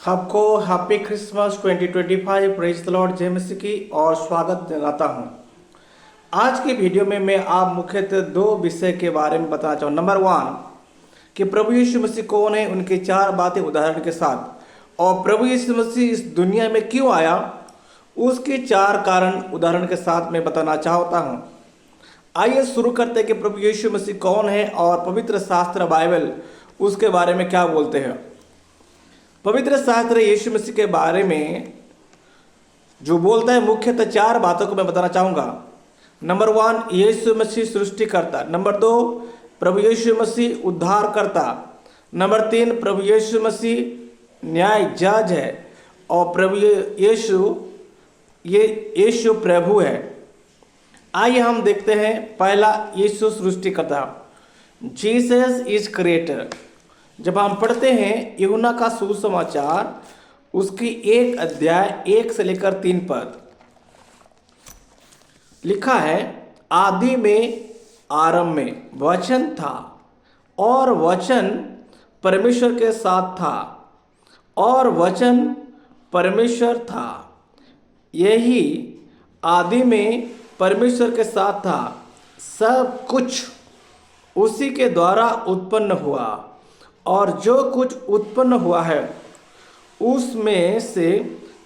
आपको happy Christmas 2025 praise the Lord जय मसीह की और स्वागत जनाता हूं। आज की वीडियो में मैं आप मुख्यतः दो विषय के बारे में बताना चाहूँ। नंबर 1 कि प्रभु यीशु मसीह कौन है, उनकी 4 बातें उदाहरण के साथ, और प्रभु यीशु मसीह इस दुनिया में क्यों आया उसके 4 कारण उदाहरण के साथ मैं बताना चाहता हूँ। आइए शुरू करते हैं कि प्रभु यीशु मसीह कौन है और पवित्र शास्त्र बाइबल उसके बारे में क्या बोलते हैं। पवित्र शास्त्र यीशु मसीह के बारे में जो बोलता है मुख्यतः 4 बातों को मैं बताना चाहूँगा। नंबर 1 यीशु मसीह सृष्टिकर्ता। नंबर 2 प्रभु यीशु मसीह उद्धारकर्ता। नंबर 3 प्रभु यीशु मसीह न्याय जज है और प्रभु यीशु प्रभु है। आइए हम देखते हैं। पहला, यीशु सृष्टिकर्ता, जीसस इज क्रिएटर। जब हम पढ़ते हैं यूहन्ना का सुसमाचार उसकी 1 अध्याय 1 से लेकर 3 पद, लिखा है, आदि में आरंभ में वचन था और वचन परमेश्वर के साथ था और वचन परमेश्वर था। यही आदि में परमेश्वर के साथ था। सब कुछ उसी के द्वारा उत्पन्न हुआ और जो कुछ उत्पन्न हुआ है उसमें से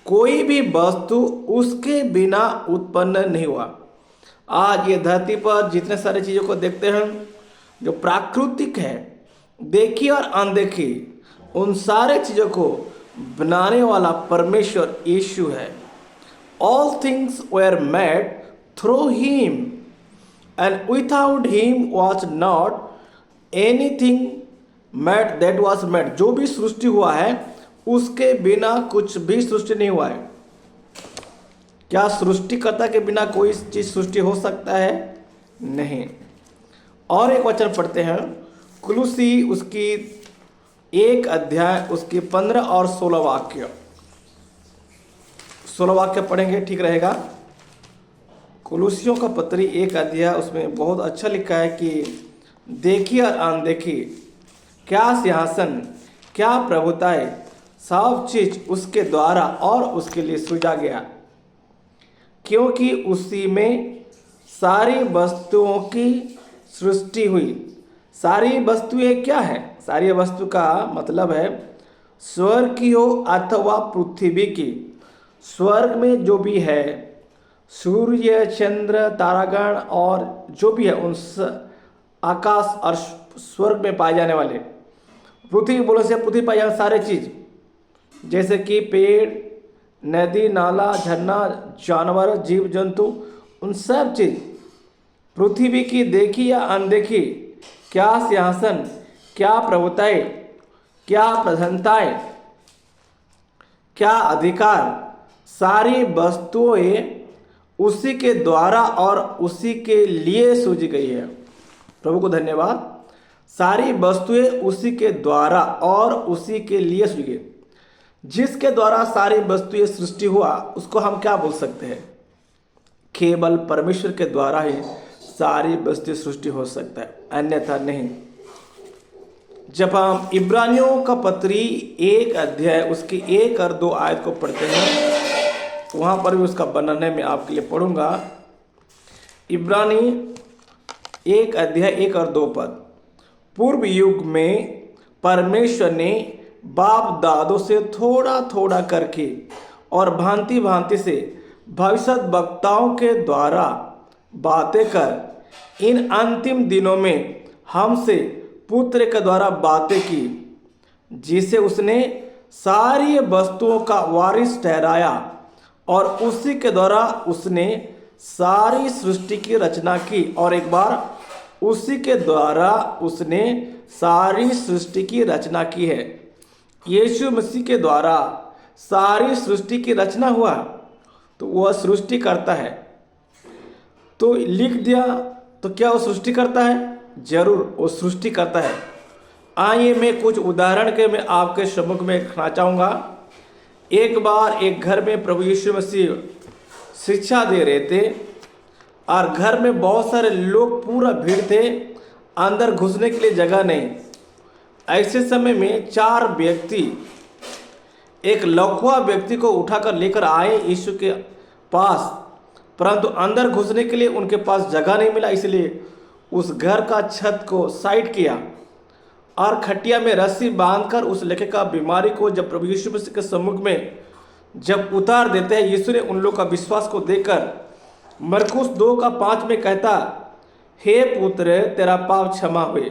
कोई भी वस्तु उसके बिना उत्पन्न नहीं हुआ। आज ये धरती पर जितने सारे चीज़ों को देखते हैं जो प्राकृतिक है, देखी और अनदेखी, उन सारे चीज़ों को बनाने वाला परमेश्वर यीशु है। All things were made through him and without him was not anything made that was made. जो भी सृष्टि हुआ है उसके बिना कुछ भी सृष्टि नहीं हुआ है। क्या सृष्टिकर्ता के बिना कोई चीज सृष्टि हो सकता है? नहीं। और एक वचन पढ़ते हैं, कुलुसी उसकी 1 अध्याय उसकी 15 और 16 वाक्य। 16 वाक्य पढ़ेंगे, ठीक रहेगा। कुलुसियों का पत्री 1 अध्याय, उसमें बहुत अच्छा लिखा है कि देखी और अनदेखी, क्या सिंहासन, क्या प्रभुताएं, सब चीज उसके द्वारा और उसके लिए सृजा गया, क्योंकि उसी में सारी वस्तुओं की सृष्टि हुई। सारी वस्तुएं क्या है? सारी वस्तु का मतलब है स्वर्ग की हो अथवा पृथ्वी की। स्वर्ग में जो भी है, सूर्य, चंद्र, तारागण और जो भी है उन आकाश और स्वर्ग में पाए जाने वाले, पृथ्वी बोले से पृथ्वी पाए जाने सारे चीज, जैसे कि पेड़, नदी, नाला, झरना, जानवर, जीव जंतु, उन सब चीज पृथ्वी की देखी या अनदेखी, क्या सिंहासन, क्या प्रभुताएं, क्या प्रधानताएं, क्या अधिकार, सारी वस्तुएं उसी के द्वारा और उसी के लिए सृजी गई है। प्रभु को धन्यवाद। सारी वस्तुएं उसी के द्वारा और उसी के लिए सृजी गई। जिसके द्वारा सारी वस्तुएं सृष्टि हुआ उसको हम क्या बोल सकते हैं? केवल परमेश्वर के द्वारा ही सारी वस्तुएं सृष्टि हो सकता है, अन्यथा नहीं। जब हम इब्रानियों का पत्री 1 अध्याय उसकी 1 और 2 आयत को पढ़ते हैं, वहां पर भी उसका वर्णन है, मैं आपके लिए पढ़ूंगा। इब्रानी 1 अध्याय 1 और 2 पद। पूर्व युग में परमेश्वर ने बाप दादों से थोड़ा थोड़ा करके और भांति भांति से भविष्यद्वक्ताओं के द्वारा बातें कर इन अंतिम दिनों में हमसे पुत्र के द्वारा बातें की, जिसे उसने सारी वस्तुओं का वारिस ठहराया और उसी के द्वारा उसने सारी सृष्टि की रचना की। और एक बार, उसी के द्वारा उसने सारी सृष्टि की रचना की है। यीशु मसीह के द्वारा सारी सृष्टि की रचना हुआ तो वह सृष्टि करता है। तो लिख दिया तो क्या वो सृष्टि करता है? जरूर वो सृष्टि करता है। आइए मैं कुछ उदाहरण के मैं आपके सम्मुख में रखना चाहूँगा। एक बार एक घर में प्रभु यीशु मसीह शिक्षा दे रहे थे और घर में बहुत सारे लोग, पूरा भीड़ थे, अंदर घुसने के लिए जगह नहीं। ऐसे समय में 4 व्यक्ति एक लौकुआ व्यक्ति को उठाकर लेकर आए यीशु के पास, परंतु अंदर घुसने के लिए उनके पास जगह नहीं मिला, इसलिए उस घर का छत को साइड किया और खटिया में रस्सी बांधकर उस लकवे का बीमारी को जब प्रभु यीशु मसीह के सम्मुख में जब उतार देते हैं, यीशु ने उन लोगों का विश्वास को देखकर मरकुस 2:5 में कहता, हे पुत्र, तेरा पाप क्षमा हुए।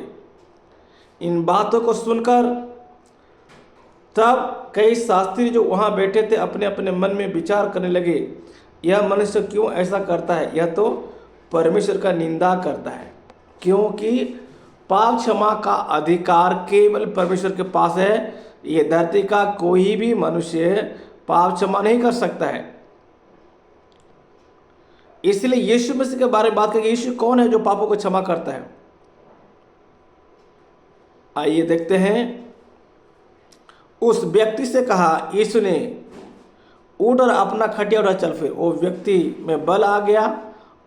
इन बातों को सुनकर तब कई शास्त्री जो वहाँ बैठे थे अपने अपने मन में विचार करने लगे, यह मनुष्य क्यों ऐसा करता है? यह तो परमेश्वर का निंदा करता है, क्योंकि पाप क्षमा का अधिकार केवल परमेश्वर के पास है। ये धरती का कोई भी मनुष्य पाप क्षमा नहीं कर सकता है। इसलिए यीशु मसीह के बारे में बात करेंगे, यीशु कौन है जो पापों को क्षमा करता है? आइए देखते हैं। उस व्यक्ति से कहा, यीशु ने, उठ और अपना खटिया उठा चल फिर। वो व्यक्ति में बल आ गया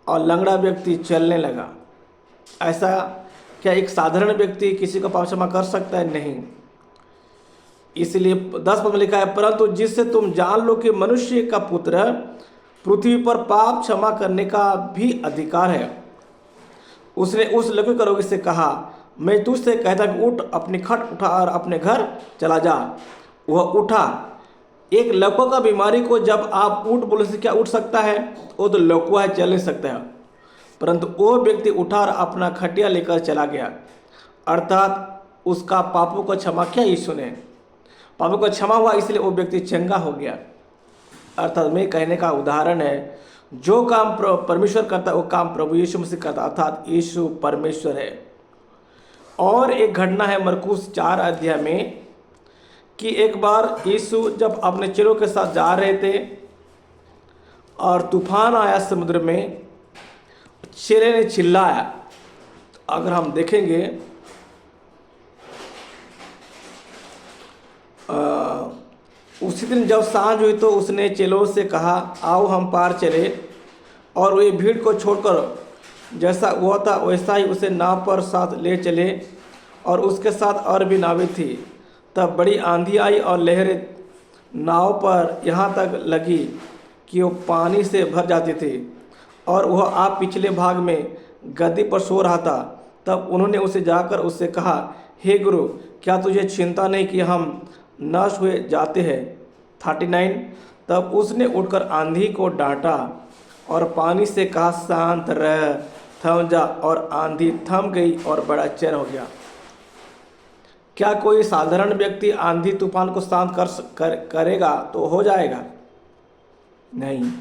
और लंगड़ा व्यक्ति चलने लगा। ऐसा क्या एक साधारण व्यक्ति किसी का पाप क्षमा कर सकता है? नहीं। इसलिए 10 पद में लिखा है, परंतु जिससे तुम जान लो कि मनुष्य का पुत्र पृथ्वी पर पाप क्षमा करने का भी अधिकार है। उसने उस लकवे के रोगी से कहा, मैं तुझसे कहता कि उठ, अपनी खट उठा और अपने घर चला जा। वह उठा। एक लकवा का बीमारी को जब आप उठ बोले से क्या उठ सकता है? वो तो लकवा है, चल नहीं सकता है। परंतु वो व्यक्ति उठा और अपना खटिया लेकर चला गया। अर्थात उसका पापों को क्षमा किया यीशु ने, पापों को क्षमा हुआ, इसलिए वो व्यक्ति चंगा हो गया। अर्थात मैं कहने का उदाहरण है, जो काम परमेश्वर करता है वो काम प्रभु यीशु मसीह करता, अर्थात यीशु परमेश्वर है। और एक घटना है मरकुस 4 में कि एक बार यीशु जब अपने चेलों के साथ जा रहे थे और तूफान आया समुद्र में, चेले ने चिल्लाया। अगर हम देखेंगे उसी दिन जब सांझ हुई तो उसने चेलों से कहा, आओ हम पार चले। और वे भीड़ को छोड़कर जैसा हुआ था वैसा ही उसे नाव पर साथ ले चले, और उसके साथ और भी नावें थी। तब बड़ी आंधी आई और लहरें नाव पर यहाँ तक लगी कि वो पानी से भर जाती थी, और वह आप पिछले भाग में गद्दी पर सो रहा था। तब उन्होंने उसे जाकर उससे कहा, हे गुरु, क्या तुझे चिंता नहीं कि हम नष्ट हुए जाते हैं? 39। तब उसने उठकर आंधी को डांटा और पानी से कहा, शांत रह, थम जा। और आंधी थम गई और बड़ा चैन हो गया। क्या कोई साधारण व्यक्ति आंधी तूफान को शांत करेगा तो हो जाएगा? नहीं।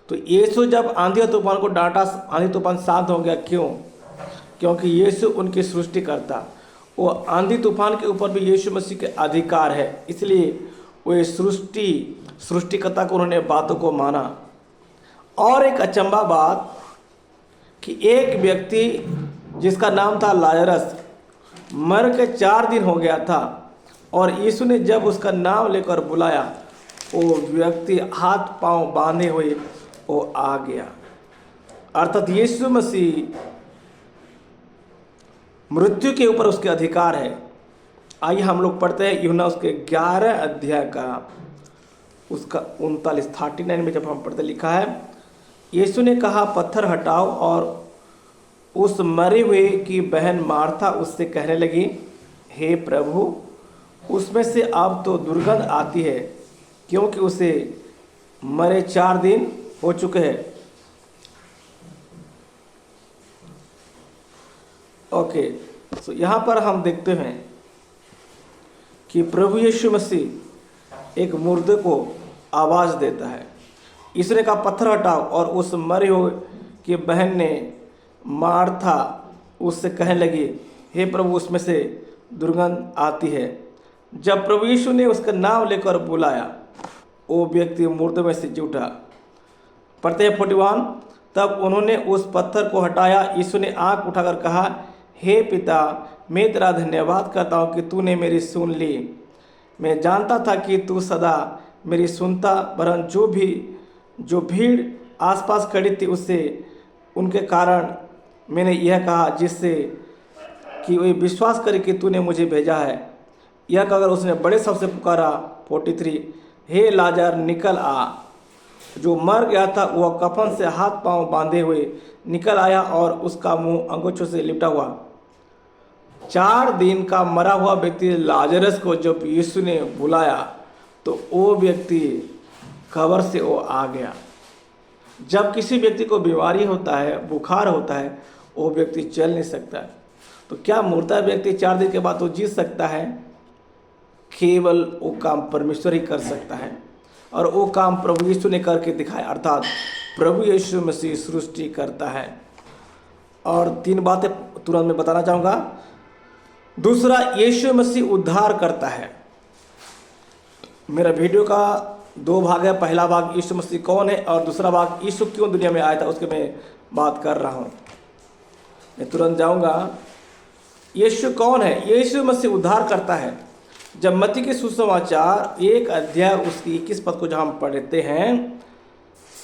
तो यीशु जब आंधी और तूफान को डांटा, आंधी तूफान शांत हो गया। क्यों? क्योंकि यीशु उनकी सृष्टि करता। वो आंधी तूफान के ऊपर भी यीशु मसीह के अधिकार है, इसलिए वो सृष्टिकर्ता को उन्होंने बातों को माना। और एक अचंभा बात कि एक व्यक्ति जिसका नाम था लाजरस मर के 4 दिन हो गया था, और यीशु ने जब उसका नाम लेकर बुलाया, वो व्यक्ति हाथ पांव बांधे हुए वो आ गया। अर्थात यीशु मसीह मृत्यु के ऊपर उसके अधिकार है। आइए हम लोग पढ़ते हैं यूहन्ना उसके 11 अध्याय का उसका 39 में जब हम पढ़ते, लिखा है, यीशु ने कहा, पत्थर हटाओ। और उस मरे हुए की बहन मार्था उससे कहने लगी, हे प्रभु, उसमें से अब तो दुर्गंध आती है, क्योंकि उसे मरे 4 दिन हो चुके हैं। ओके, तो यहाँ पर हम देखते हैं कि प्रभु यीशु मसीह एक मुर्दे को आवाज़ देता है। इसने कहा, पत्थर हटाओ। और उस मरे हुए की बहन ने मार्था उससे कहने लगी, हे प्रभु, उसमें से दुर्गंध आती है। जब प्रभु यीशु ने उसका नाम लेकर बुलाया, वो व्यक्ति मुर्दे में से जी उठा। पढ़ते हैं 41। तब उन्होंने उस पत्थर को हटाया। यीशु ने आँख उठाकर कहा, हे पिता, मैं तेरा धन्यवाद करता हूँ कि तूने मेरी सुन ली। मैं जानता था कि तू सदा मेरी सुनता, वरन जो भीड़ आसपास खड़ी थी उससे उनके कारण मैंने यह कहा, जिससे कि वे विश्वास करे कि तूने मुझे भेजा है। यह कहकर उसने बड़े शब्द से पुकारा 43, हे लाजर निकल आ। जो मर गया था वह कफन से हाथ पांव बांधे हुए निकल आया और उसका मुंह अंगूछों से लिपटा हुआ। 4 दिन का मरा हुआ व्यक्ति लाजरस को जब यीशु ने बुलाया तो वो व्यक्ति कब्र से वो आ गया। जब किसी व्यक्ति को बीमारी होता है, बुखार होता है, वो व्यक्ति चल नहीं सकता है, तो क्या मुर्दा व्यक्ति 4 दिन के बाद वो जी सकता है? केवल वो काम परमेश्वर ही कर सकता है, और वो काम प्रभु यीशु ने करके दिखाया, अर्थात प्रभु यीशु मसीह सृष्टि करता है। और 3 बातें तुरंत मैं बताना चाहूँगा। दूसरा, यीशु मसीह उद्धार करता है। मेरा वीडियो का 2 भाग है। पहला भाग यीशु मसीह कौन है, और दूसरा भाग यीशु क्यों दुनिया में आया था, उसके मैं बात कर रहा हूँ। मैं तुरंत जाऊँगा। यीशु कौन है? यीशु मसीह उद्धार करता है। जब मत्ती के सुसमाचार 1 अध्याय उसकी 21 पद को जहाँ हम पढ़ते हैं,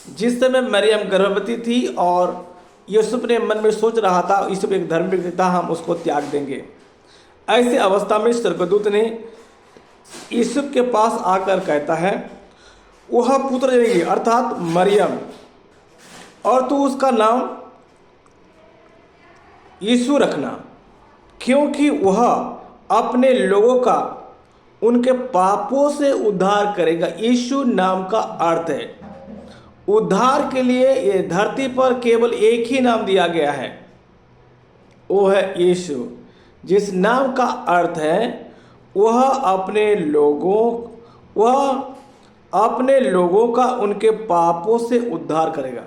जिस समय मरियम गर्भवती थी और यूसुफ ने मन में सोच रहा था यूसुफ एक धर्मी व्यक्ति था, हम उसको त्याग देंगे। ऐसे अवस्था में स्वर्गदूत ने यूसुफ के पास आकर कहता है, वह पुत्र जनेगी अर्थात मरियम, और तू उसका नाम यीशु रखना, क्योंकि वह अपने लोगों का उनके पापों से उद्धार करेगा। यीशु नाम का अर्थ है उद्धार के लिए। ये धरती पर केवल एक ही नाम दिया गया है, वो है यीशु, जिस नाम का अर्थ है वह अपने लोगों का उनके पापों से उद्धार करेगा।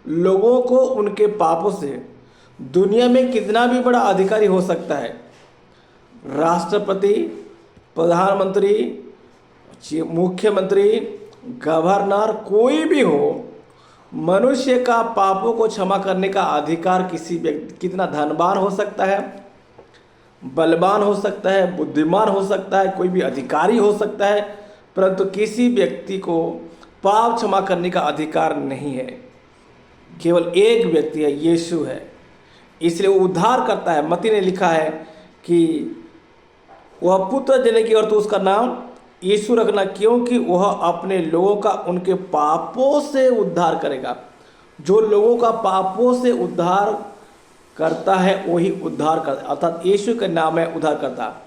लोगों को उनके पापों से। दुनिया में कितना भी बड़ा अधिकारी हो सकता है, राष्ट्रपति, प्रधानमंत्री, मुख्यमंत्री, गवर्नर, कोई भी हो, मनुष्य का पापों को क्षमा करने का अधिकार किसी व्यक्ति, कितना धनवान हो सकता है, बलवान हो सकता है, बुद्धिमान हो सकता है, कोई भी अधिकारी हो सकता है, परंतु किसी व्यक्ति को पाप क्षमा करने का अधिकार नहीं है। केवल एक व्यक्ति है, यीशु है, इसलिए वो उद्धार करता है। मत्ती ने लिखा है कि वह पुत्र जनेगी और तो उसका नाम यीशु रखना, क्योंकि वह अपने लोगों का उनके पापों से उद्धार करेगा। जो लोगों का पापों से उद्धार करता है वही उद्धार करता, अर्थात यीशु का नाम है उद्धार करता।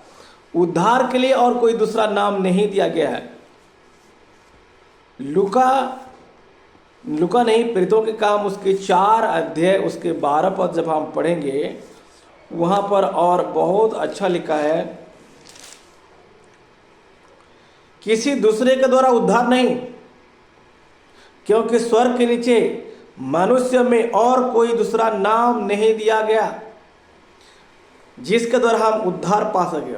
उद्धार के लिए और कोई दूसरा नाम नहीं दिया गया है। लूका नहीं, प्रेरितों के काम उसके 4 अध्याय उसके 12 पद जब हम पढ़ेंगे, वहाँ पर और बहुत अच्छा लिखा है, किसी दूसरे के द्वारा उद्धार नहीं, क्योंकि स्वर्ग के नीचे मनुष्य में और कोई दूसरा नाम नहीं दिया गया जिसके द्वारा हम उद्धार पा सके।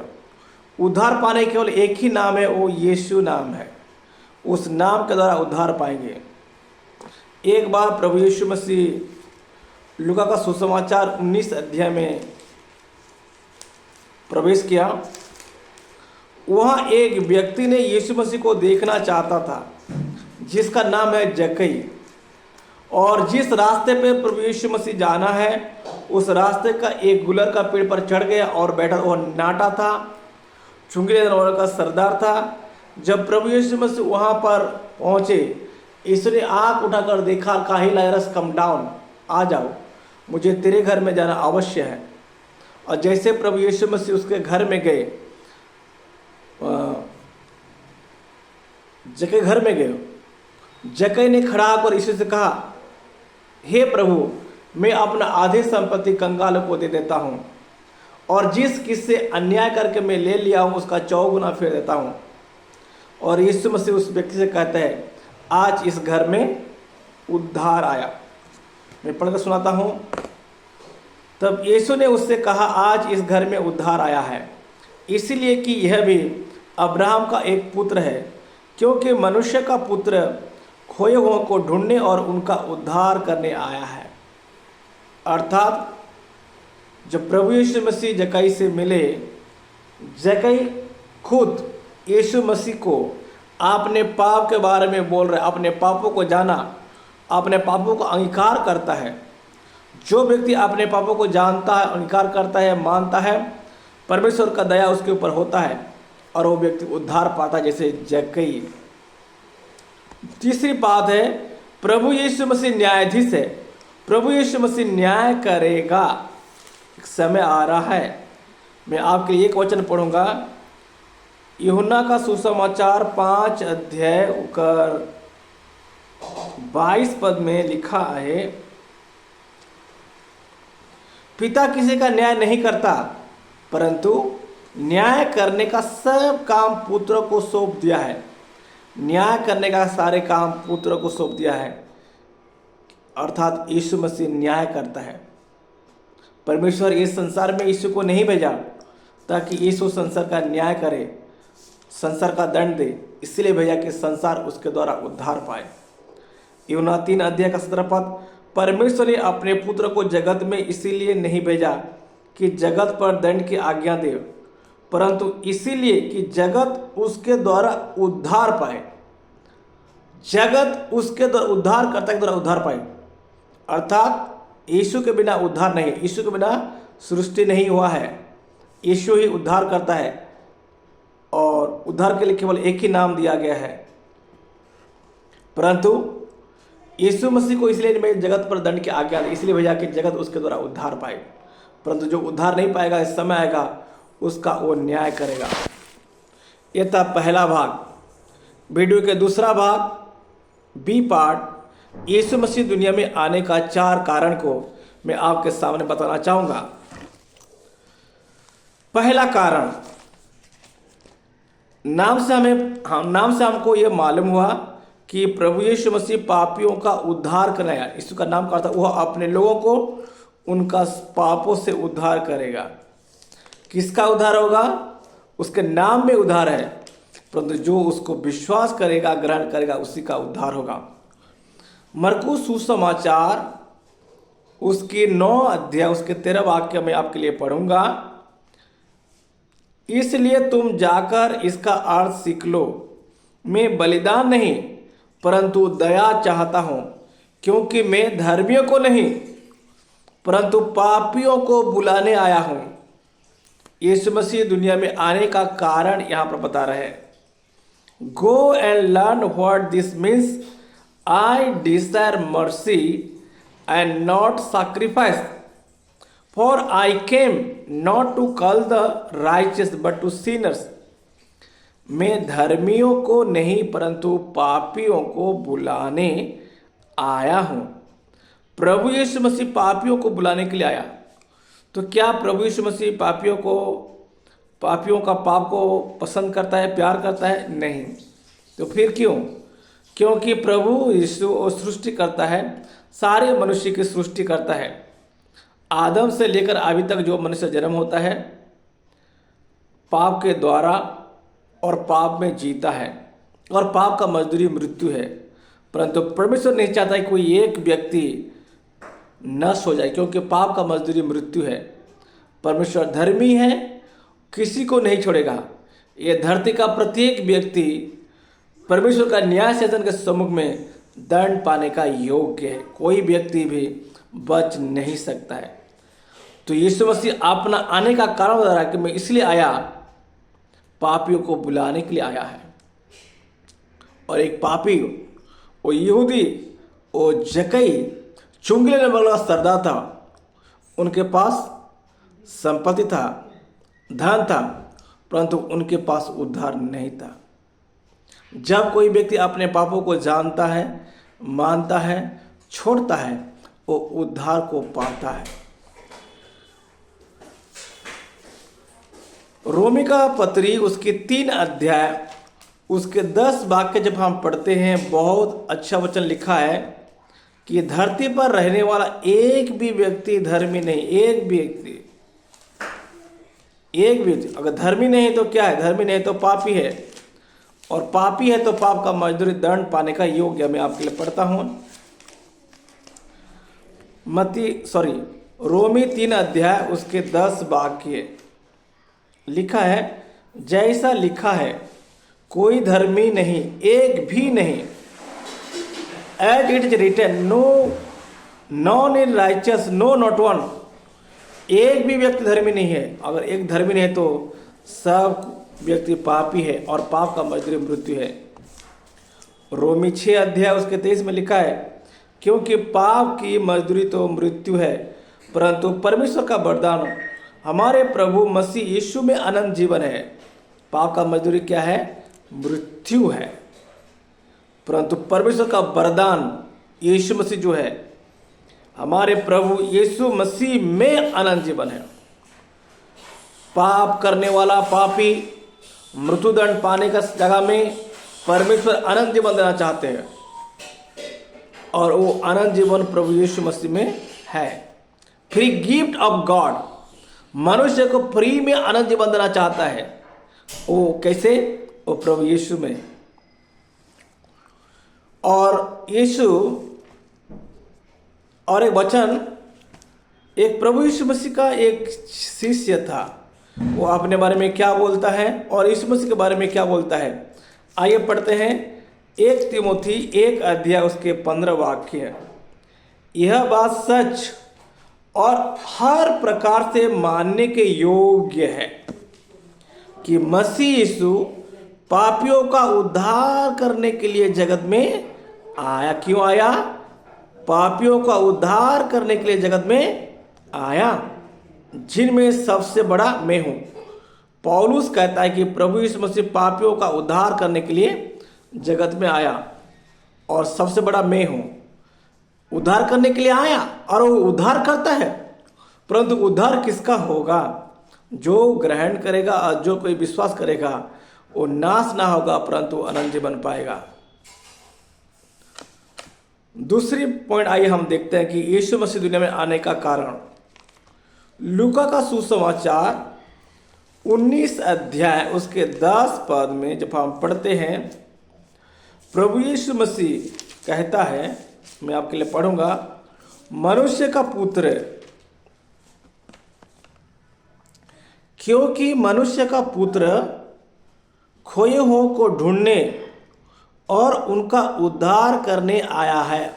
उद्धार पाने केवल एक ही नाम है, वो यीशु नाम है। उस नाम के द्वारा उद्धार पाएंगे। एक बार प्रभु यीशु मसीह लूका का सुसमाचार 19 अध्याय में प्रवेश किया। वहाँ एक व्यक्ति ने यीशु मसीह को देखना चाहता था, जिसका नाम है जक्कई, और जिस रास्ते पे प्रभु यीशु मसीह जाना है उस रास्ते का एक गुलर का पेड़ पर चढ़ गया और बैठा। वह नाटा था, चुंगी का सरदार था। जब प्रभु यीशु मसीह वहाँ पर पहुँचे, इसने आँख उठाकर देखा, कहा, लाजरस कम डाउन, आ जाओ, मुझे तेरे घर में जाना अवश्य है। और जैसे प्रभु यीशु मसीह उसके घर में गए, जक्कई घर में गए, जक्कई ने खड़ा होकर यीशु से कहा, हे प्रभु, मैं अपना आधी संपत्ति कंगालों को दे देता हूँ, और जिस किससे अन्याय करके मैं ले लिया हूँ उसका 4 गुना फेर देता हूँ। और यीशु मसीह उस व्यक्ति से कहता है, आज इस घर में उद्धार आया। मैं पढ़कर सुनाता हूँ। तब यीशु ने उससे कहा, आज इस घर में उद्धार आया है, इसलिए कि यह भी अब्राहम का एक पुत्र है, क्योंकि मनुष्य का पुत्र खोए हुओं को ढूंढने और उनका उद्धार करने आया है। अर्थात जब प्रभु यीशु मसीह जक्कई से मिले, जक्कई खुद यीशु मसीह को अपने पाप के बारे में बोल रहे, अपने पापों को जाना, अपने पापों को अंगीकार करता है। जो व्यक्ति अपने पापों को जानता है, अंगीकार करता है, मानता है, परमेश्वर का दया उसके ऊपर होता है, और वो व्यक्ति उद्धार पाता जैसे जक्कई। तीसरी बात है, प्रभु यीशु मसीह न्यायाधीश है। प्रभु यीशु मसीह न्याय करेगा, एक समय आ रहा है। मैं आपके लिए एक वचन पढ़ूंगा, यूहन्ना का सुसमाचार 5 अध्याय 22 पद में लिखा है, पिता किसी का न्याय नहीं करता, परंतु न्याय करने का सब काम पुत्र को सौंप दिया है। न्याय करने का सारे काम पुत्र को सौंप दिया है, अर्थात यीशु मसीह न्याय करता है। परमेश्वर इस संसार में यीशु को नहीं भेजा ताकि यीशु संसार का न्याय करे, संसार का दंड दे, इसलिए भेजा कि संसार उसके द्वारा उद्धार पाए। यूहन्ना 3 अध्याय का 17 पद, परमेश्वर ने अपने पुत्र को जगत में इसीलिए नहीं भेजा कि जगत पर दंड की आज्ञा दे, परंतु इसीलिए कि जगत उसके द्वारा उद्धार पाए। जगत उसके द्वारा उद्धारकर्ता के द्वारा उद्धार पाए, अर्थात यीशु के बिना उद्धार नहीं है। यीशु के बिना सृष्टि नहीं हुआ है, यीशु ही उद्धार करता है और उद्धार के लिए केवल एक ही नाम दिया गया है। परंतु यीशु मसीह को इसलिए मैं जगत पर दंड की आज्ञा दी, इसलिए भेजा कि जगत उसके द्वारा उद्धार पाए। परंतु जो उद्धार नहीं पाएगा, इस समय आएगा उसका वो न्याय करेगा। यह था पहला भाग। वीडियो के दूसरा भाग बी पार्ट, यीशु मसीह दुनिया में आने का 4 कारण को मैं आपके सामने बताना चाहूँगा। पहला कारण, नाम से हमको यह मालूम हुआ कि प्रभु यीशु मसीह पापियों का उद्धार करने आया। यीशु का नाम क्या था? वह अपने लोगों को उनका पापों से उद्धार करेगा। किसका उद्धार होगा? उसके नाम में उद्धार है, परंतु जो उसको विश्वास करेगा, ग्रहण करेगा, उसी का उद्धार होगा। मरकुस सुसमाचार उसकी 9 अध्याय उसके 13 वाक्य में आपके लिए पढ़ूंगा। इसलिए तुम जाकर इसका अर्थ सीख लो, मैं बलिदान नहीं परंतु दया चाहता हूं, क्योंकि मैं धर्मियों को नहीं परंतु पापियों को बुलाने आया हूं। यीशु मसीह दुनिया में आने का कारण यहां पर बता रहे हैं। Go and learn what this means, I desire mercy and not sacrifice, for I came not to call the righteous but to sinners. मैं धर्मियों को नहीं परंतु पापियों को बुलाने आया हूं। प्रभु यीशु मसीह पापियों को बुलाने के लिए आया। तो क्या प्रभु यीशु मसीह पापियों का पाप को पसंद करता है, प्यार करता है? नहीं। तो फिर क्यों? क्योंकि प्रभु यीशु सृष्टि करता है, सारे मनुष्य की सृष्टि करता है। आदम से लेकर अभी तक जो मनुष्य जन्म होता है पाप के द्वारा और पाप में जीता है, और पाप का मजदूरी मृत्यु है। परंतु परमेश्वर नहीं चाहता कि कोई एक व्यक्ति नष्ट हो जाए, क्योंकि पाप का मजदूरी मृत्यु है। परमेश्वर धर्मी है, किसी को नहीं छोड़ेगा। यह धरती का प्रत्येक व्यक्ति परमेश्वर का न्याय शासन के सम्मुख में दंड पाने का योग्य है। कोई व्यक्ति भी बच नहीं सकता है। तो यीशु मसीह अपना आने का कारण बता रहा है कि मैं इसलिए आया, पापियों को बुलाने के लिए आया है। और एक पापी, वो यहूदी, वो जक्कई, चुंगी लेने वाला सरदार था। उनके पास संपत्ति था, धन था, परंतु उनके पास उद्धार नहीं था। जब कोई व्यक्ति अपने पापों को जानता है, मानता है, छोड़ता है, वो उद्धार को पाता है। रोमी का पत्री उसके 3 अध्याय उसके 10 वाक्य जब हम पढ़ते हैं, बहुत अच्छा वचन लिखा है कि धरती पर रहने वाला एक भी व्यक्ति धर्मी नहीं। एक व्यक्ति अगर धर्मी नहीं तो क्या है? धर्मी नहीं तो पापी है, और पापी है तो पाप का मजदूरी दंड पाने का योग्य। मैं आपके लिए पढ़ता हूं रोमी 3 अध्याय उसके 10 वाक्य लिखा है। जैसा लिखा है, कोई धर्मी नहीं, एक भी नहीं। As it is written, none in righteous, no not one. एक भी व्यक्ति धर्मी नहीं है। अगर एक धर्मी नहीं है तो सब व्यक्ति पापी है और पाप का मजदूरी मृत्यु है। रोमी 6 अध्याय उसके 23 में लिखा है, क्योंकि पाप की मजदूरी तो मृत्यु है, परंतु परमेश्वर का वरदान हमारे प्रभु मसीह यीशु में अनंत जीवन है। पाप का मजदूरी क्या है? मृत्यु है, परंतु परमेश्वर का वरदान यीशु मसीह जो है, हमारे प्रभु यीशु मसीह में अनंत जीवन है। पाप करने वाला पापी मृत्युदंड पाने का जगह में परमेश्वर अनंत जीवन देना चाहते हैं, और वो अनंत जीवन प्रभु यीशु मसीह में है। फ्री गिफ्ट ऑफ गॉड, मनुष्य को फ्री में अनंत जीवन देना चाहता है। वो कैसे? वो प्रभु यीशु में। और यीशु और एक वचन, एक प्रभु यीशु मसीह का एक शिष्य था, वो अपने बारे में क्या बोलता है और यीशु मसीह के बारे में क्या बोलता है। आइए पढ़ते हैं 1 तीमुथी 1 अध्याय उसके 15 वाक्य। यह बात सच और हर प्रकार से मानने के योग्य है कि मसीह यीशु पापियों का उद्धार करने के लिए जगत में आया। क्यों आया? पापियों का उद्धार करने के लिए जगत में आया, जिनमें सबसे बड़ा मैं हूं। पौलुस कहता है कि प्रभु यीशु मसीह पापियों का उद्धार करने के लिए जगत में आया और सबसे बड़ा मैं हूं। उद्धार करने के लिए आया और वो उद्धार करता है, परंतु उद्धार किसका होगा? जो ग्रहण करेगा और जो कोई विश्वास करेगा वो नाश ना होगा परंतु अनंत जीवन पाएगा। दूसरी पॉइंट आइए हम देखते हैं कि यीशु मसीह दुनिया में आने का कारण। लूका का सुसमाचार 19 अध्याय उसके 10 पद में जब हम पढ़ते हैं, प्रभु यीशु मसीह कहता है, मैं आपके लिए पढ़ूंगा, मनुष्य का पुत्र, क्योंकि मनुष्य का पुत्र खोए हुओं को ढूंढने और उनका उद्धार करने आया है।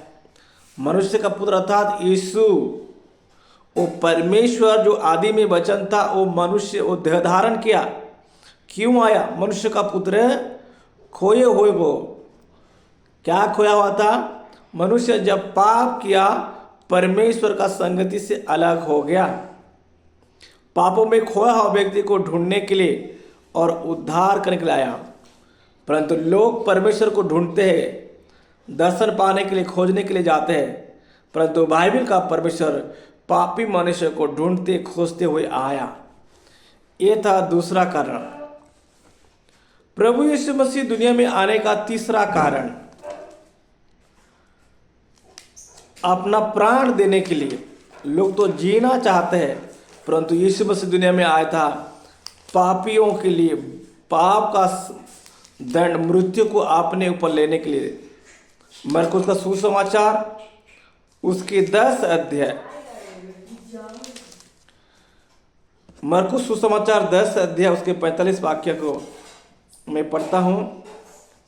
मनुष्य का पुत्र अर्थात यीशु, वो परमेश्वर जो आदि में वचन था, वो मनुष्य, वो देह धारण किया। क्यों आया? मनुष्य का पुत्र खोए हुए को, क्या खोया हुआ था? मनुष्य जब पाप किया परमेश्वर का संगति से अलग हो गया। पापों में खोया हुआ व्यक्ति को ढूंढने के लिए और उद्धार करने के लिए आया। परंतु लोग परमेश्वर को ढूंढते हैं, दर्शन पाने के लिए, खोजने के लिए जाते हैं, परंतु बाइबल का परमेश्वर पापी मनुष्य को ढूंढते खोजते हुए आया। ये था दूसरा कारण। प्रभु यीशु मसीह दुनिया में आने का तीसरा कारण, अपना प्राण देने के लिए। लोग तो जीना चाहते हैं, परंतु यीशु मसीह दुनिया में आया था पापियों के लिए, पाप का दंड मृत्यु को अपने ऊपर लेने के लिए। मरकुस का सुसमाचार उसके 10 अध्याय, मरकुस सुसमाचार 10 अध्याय उसके 45 वाक्य को मैं पढ़ता हूं।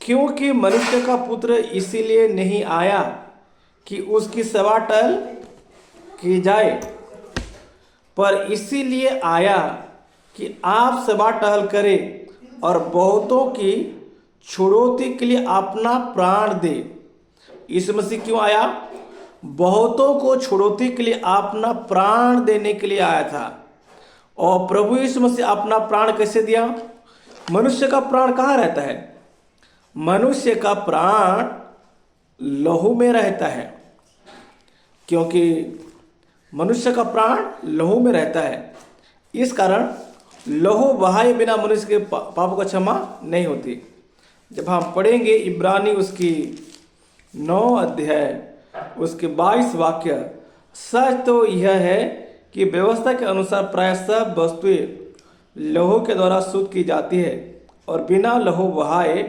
क्योंकि मनुष्य का पुत्र इसीलिए नहीं आया कि उसकी सेवा टहल की जाए, पर इसीलिए आया कि आप सेवा टहल करें और बहुतों की छुड़ौती के लिए अपना प्राण दे। यीशु मसीह क्यों आया? बहुतों को छुड़ौती के लिए अपना प्राण देने के लिए आया था। और प्रभु यीशु मसीह अपना प्राण कैसे दिया? मनुष्य का प्राण कहाँ रहता है? मनुष्य का प्राण लहू में रहता है, क्योंकि मनुष्य का प्राण लहू में रहता है। इस कारण लहू बहाए बिना मनुष्य के पापों का क्षमा नहीं होती। जब हम पढ़ेंगे इब्रानी उसकी 9 अध्याय उसके 22 वाक्य, सच तो यह है कि व्यवस्था के अनुसार प्राय सब वस्तुएं लहू के द्वारा शुद्ध की जाती है और बिना लहू बहाए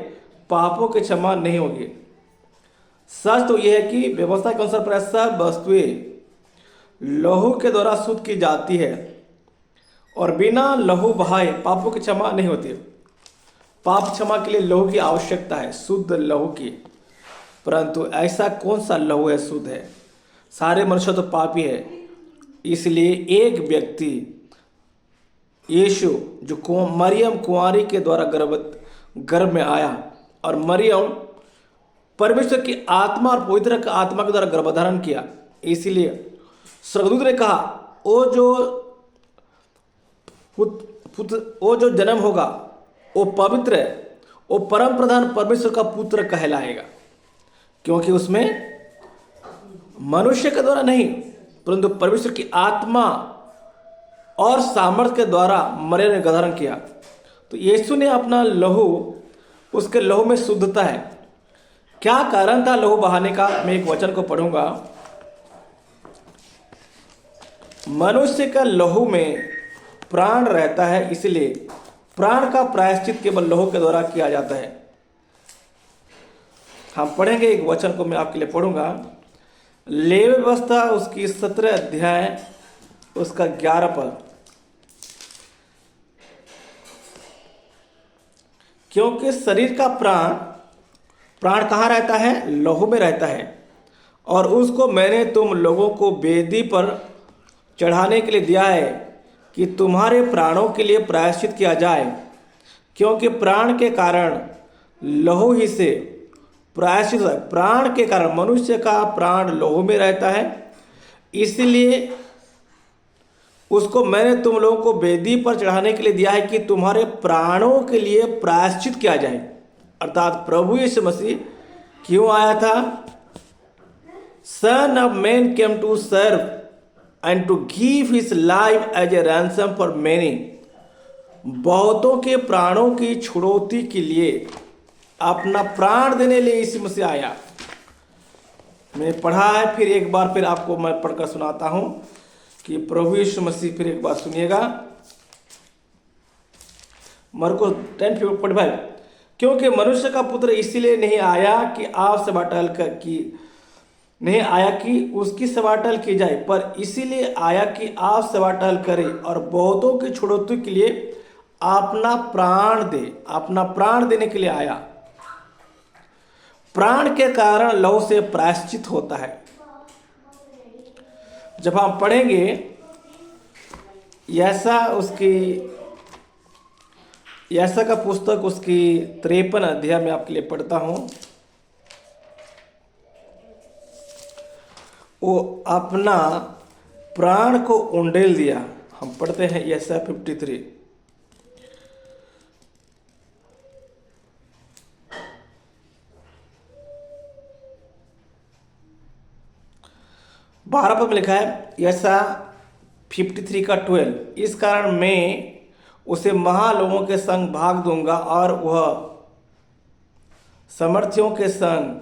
पापों की क्षमा नहीं होगी। सच तो यह है कि व्यवस्था के अनुसार प्राय सब वस्तुएं लहू के द्वारा शुद्ध की जाती है और बिना लहू बहाए पापों की क्षमा नहीं होती। पाप क्षमा के लिए लहू की आवश्यकता है, शुद्ध लहू की। परंतु ऐसा कौन सा लहू है शुद्ध है? सारे मनुष्य तो पापी है। इसलिए एक व्यक्ति यीशु जो मरियम कुंवारी के द्वारा गर्भ में आया, और मरियम परमेश्वर की आत्मा और पवित्र आत्मा के द्वारा गर्भधारण किया। इसीलिए स्वर्गदूत ने कहा वो जो जन्म होगा वो पवित्र है, वो परम प्रधान परमेश्वर का पुत्र कहलाएगा, क्योंकि उसमें मनुष्य के द्वारा नहीं परंतु परमेश्वर की आत्मा और सामर्थ्य के द्वारा मरियम ने गर्भधारण किया। तो यीशु ने अपना लहू, उसके लहू में शुद्धता है। क्या कारण था लहू बहाने का? मैं एक वचन को पढ़ूंगा। मनुष्य का लहू में प्राण रहता है, इसलिए प्राण का प्रायश्चित केवल लहू के द्वारा किया जाता है। हम पढ़ेंगे एक वचन को, मैं आपके लिए पढ़ूंगा। लेवी व्यवस्था उसकी 17 अध्याय उसका 11 पद। क्योंकि शरीर का प्राण कहाँ रहता है? लहू में रहता है, और उसको मैंने तुम लोगों को वेदी पर चढ़ाने के लिए दिया है कि तुम्हारे प्राणों के लिए प्रायश्चित किया जाए, क्योंकि प्राण के कारण लहू ही से प्रायश्चित। प्राण के कारण, मनुष्य का प्राण लहू में रहता है, इसलिए उसको मैंने तुम लोगों को वेदी पर चढ़ाने के लिए दिया है कि तुम्हारे प्राणों के लिए प्रायश्चित किया जाए। अर्थात प्रभु यीशु मसीह क्यों आया था? Son of man came to serve and to give his life as a ransom for many. बहुतों के प्राणों की छुड़ौती के लिए अपना प्राण देने लिए यीशु मसीह आया। मैंने पढ़ा है, फिर एक बार फिर आपको मैं पढ़कर सुनाता हूं कि प्रभु यीशु मसीह, फिर एक बार सुनिएगा। मरकुस 10:45। क्योंकि मनुष्य का पुत्र इसीलिए नहीं आया कि आप सेवा टहल की नहीं आया कि उसकी सेवा टहल की जाए, पर इसीलिए आया कि आप सेवा टहल करें और बहुतों की छुड़ौती के लिए अपना प्राण देने के लिए आया। प्राण के कारण लहू से प्रायश्चित होता है। जब हम पढ़ेंगे यशा का पुस्तक उसकी 53 अध्याय में आपके लिए पढ़ता हूं। वो अपना प्राण को उंडेल दिया। हम पढ़ते हैं यशा 53। बारह पद में लिखा है, यशा 53 का 12। इस कारण मैं उसे महालोगों के संग भाग दूंगा और वह समर्थियों के संग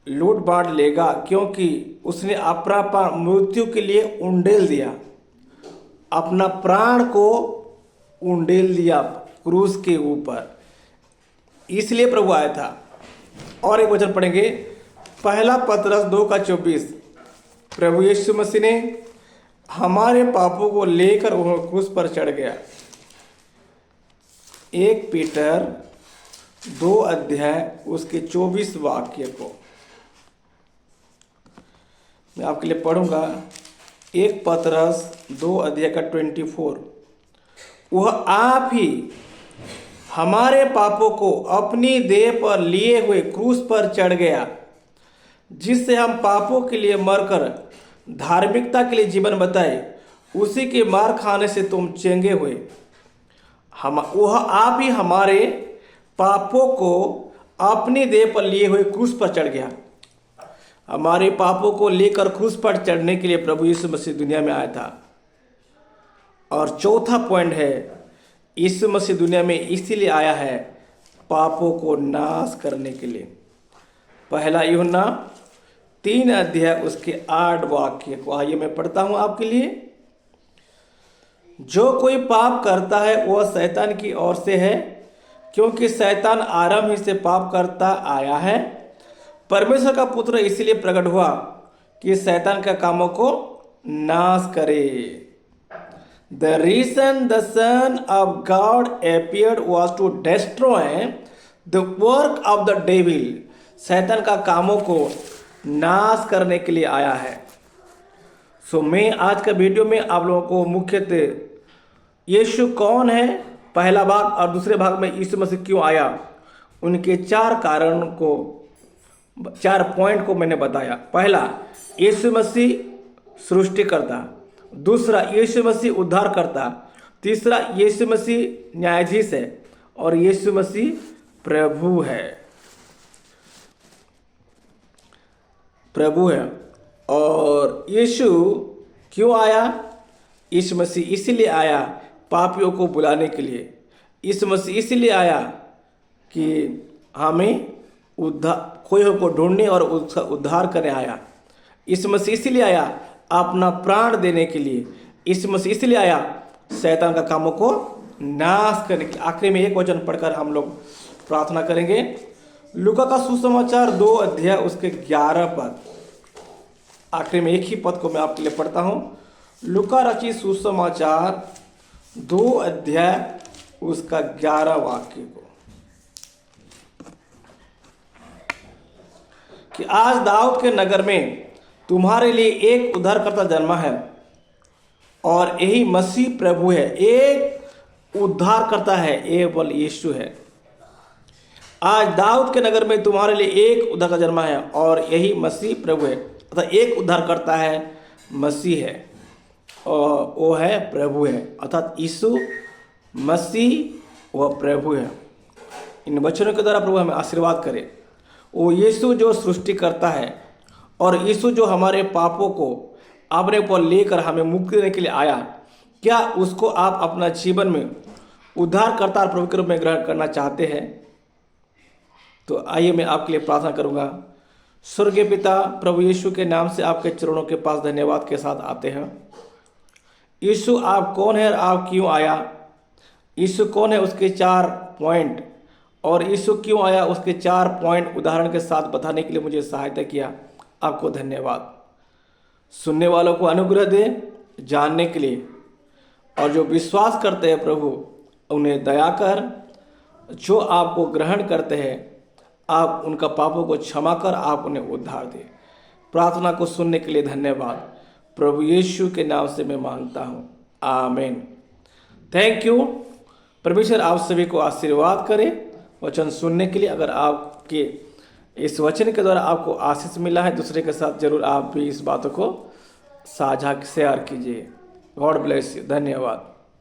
लूट बांट लेगा, क्योंकि उसने अपना प्राण मृत्यु के लिए उंडेल दिया। अपना प्राण को उंडेल दिया क्रूस के ऊपर, इसलिए प्रभु आया था। और एक वचन पढ़ेंगे, पहला पतरस 2:24। प्रभु यीशु मसीह ने हमारे पापों को लेकर वह क्रूस पर चढ़ गया। 1 पीटर 2 अध्याय उसके 24 वाक्य को मैं आपके लिए पढ़ूंगा। 1 पतरस 2 अध्याय का 24। वह आप ही हमारे पापों को अपनी देह पर लिए हुए क्रूस पर चढ़ गया, जिससे हम पापों के लिए मरकर धार्मिकता के लिए जीवन बताए। उसी के मार खाने से तुम चंगे हुए। वह आप ही हमारे पापों को अपनी देह पर लिए हुए क्रूस पर चढ़ गया। हमारे पापों को लेकर क्रूस पर चढ़ने के लिए प्रभु यीशु मसीह दुनिया में आया था। और चौथा पॉइंट है, यीशु मसीह दुनिया में इसीलिए आया है पापों को नाश करने के लिए। पहला यूहन्ना 3 अध्याय उसके 8 वाक्य को आइए मैं पढ़ता हूं आपके लिए। जो कोई पाप करता है वह शैतान की ओर से है, क्योंकि शैतान आरंभ ही से पाप करता आया है। परमेश्वर का पुत्र इसलिए प्रकट हुआ कि शैतान के कामों को नाश करे। The reason the Son of God appeared was to destroy the work of the devil. शैतान का कामों को नाश करने के लिए आया है। मैं आज का वीडियो में आप लोगों को मुख्यतः यीशु कौन है, पहला भाग, और दूसरे भाग में यीशु मसीह क्यों आया, उनके 4 पॉइंट को मैंने बताया। पहला, यीशु मसीह सृष्टिकर्ता। दूसरा, यीशु मसीह उद्धारकर्ता। तीसरा, यीशु मसीह न्यायाधीश है। और यीशु मसीह प्रभु है। और यीशु क्यों आया? यीशु मसीह इसलिए आया पापियों को बुलाने के लिए। यीशु मसीह इसलिए आया कि हमें खोए को ढूंढने और उसका उद्धार करने आया। यीशु मसीह इसलिए आया अपना प्राण देने के लिए। यीशु मसीह इसलिए आया शैतान का कामों को नाश करने के लिए। आखिरी में एक वचन पढ़कर हम लोग प्रार्थना करेंगे। लूका का सुसमाचार 2 अध्याय उसके 11 पद। आखिरी में एक ही पद को मैं आपके लिए पढ़ता हूँ। लूका रचित सुसमाचार 2 अध्याय उसका 11 वाक्य को, कि आज दाऊद के नगर में तुम्हारे लिए एक उद्धारकर्ता जन्मा है और यही मसीह प्रभु है। एक उद्धारकर्ता है, ये बल यीशु है। आज दाऊद के नगर में तुम्हारे लिए एक उद्धारकर्ता जन्मा है और यही मसीह प्रभु है। अर्थात एक उद्धारकर्ता है, मसीह है, और वो है प्रभु है। अर्थात यीशु मसीह वह प्रभु है। इन वचनों के द्वारा प्रभु हमें आशीर्वाद करे। वो यीशु जो सृष्टि करता है और यीशु जो हमारे पापों को अपने ऊपर लेकर हमें मुक्ति देने के लिए आया, क्या उसको आप अपना जीवन में उद्धारकर्ता और प्रभु के रूप में ग्रहण करना चाहते हैं? तो आइए मैं आपके लिए प्रार्थना करूंगा। स्वर्गीय पिता, प्रभु यीशु के नाम से आपके चरणों के पास धन्यवाद के साथ आते हैं। यीशु आप कौन है और आप क्यों आया? यीशु कौन है उसके 4 पॉइंट, और यीशु क्यों आया उसके 4 पॉइंट उदाहरण के साथ बताने के लिए मुझे सहायता किया। आपको धन्यवाद। सुनने वालों को अनुग्रह दे जानने के लिए, और जो विश्वास करते हैं प्रभु उन्हें दया कर। जो आपको ग्रहण करते हैं आप उनका पापों को क्षमा कर आप उन्हें उद्धार दे। प्रार्थना को सुनने के लिए धन्यवाद। प्रभु यीशु के नाम से मैं मांगता हूँ, आमीन। Thank you. परमेश्वर आप सभी को आशीर्वाद करे वचन सुनने के लिए। अगर आपके इस वचन के द्वारा आपको आशीष मिला है, दूसरे के साथ जरूर आप भी इस बातों को साझा शेयर कीजिए। God bless you. धन्यवाद।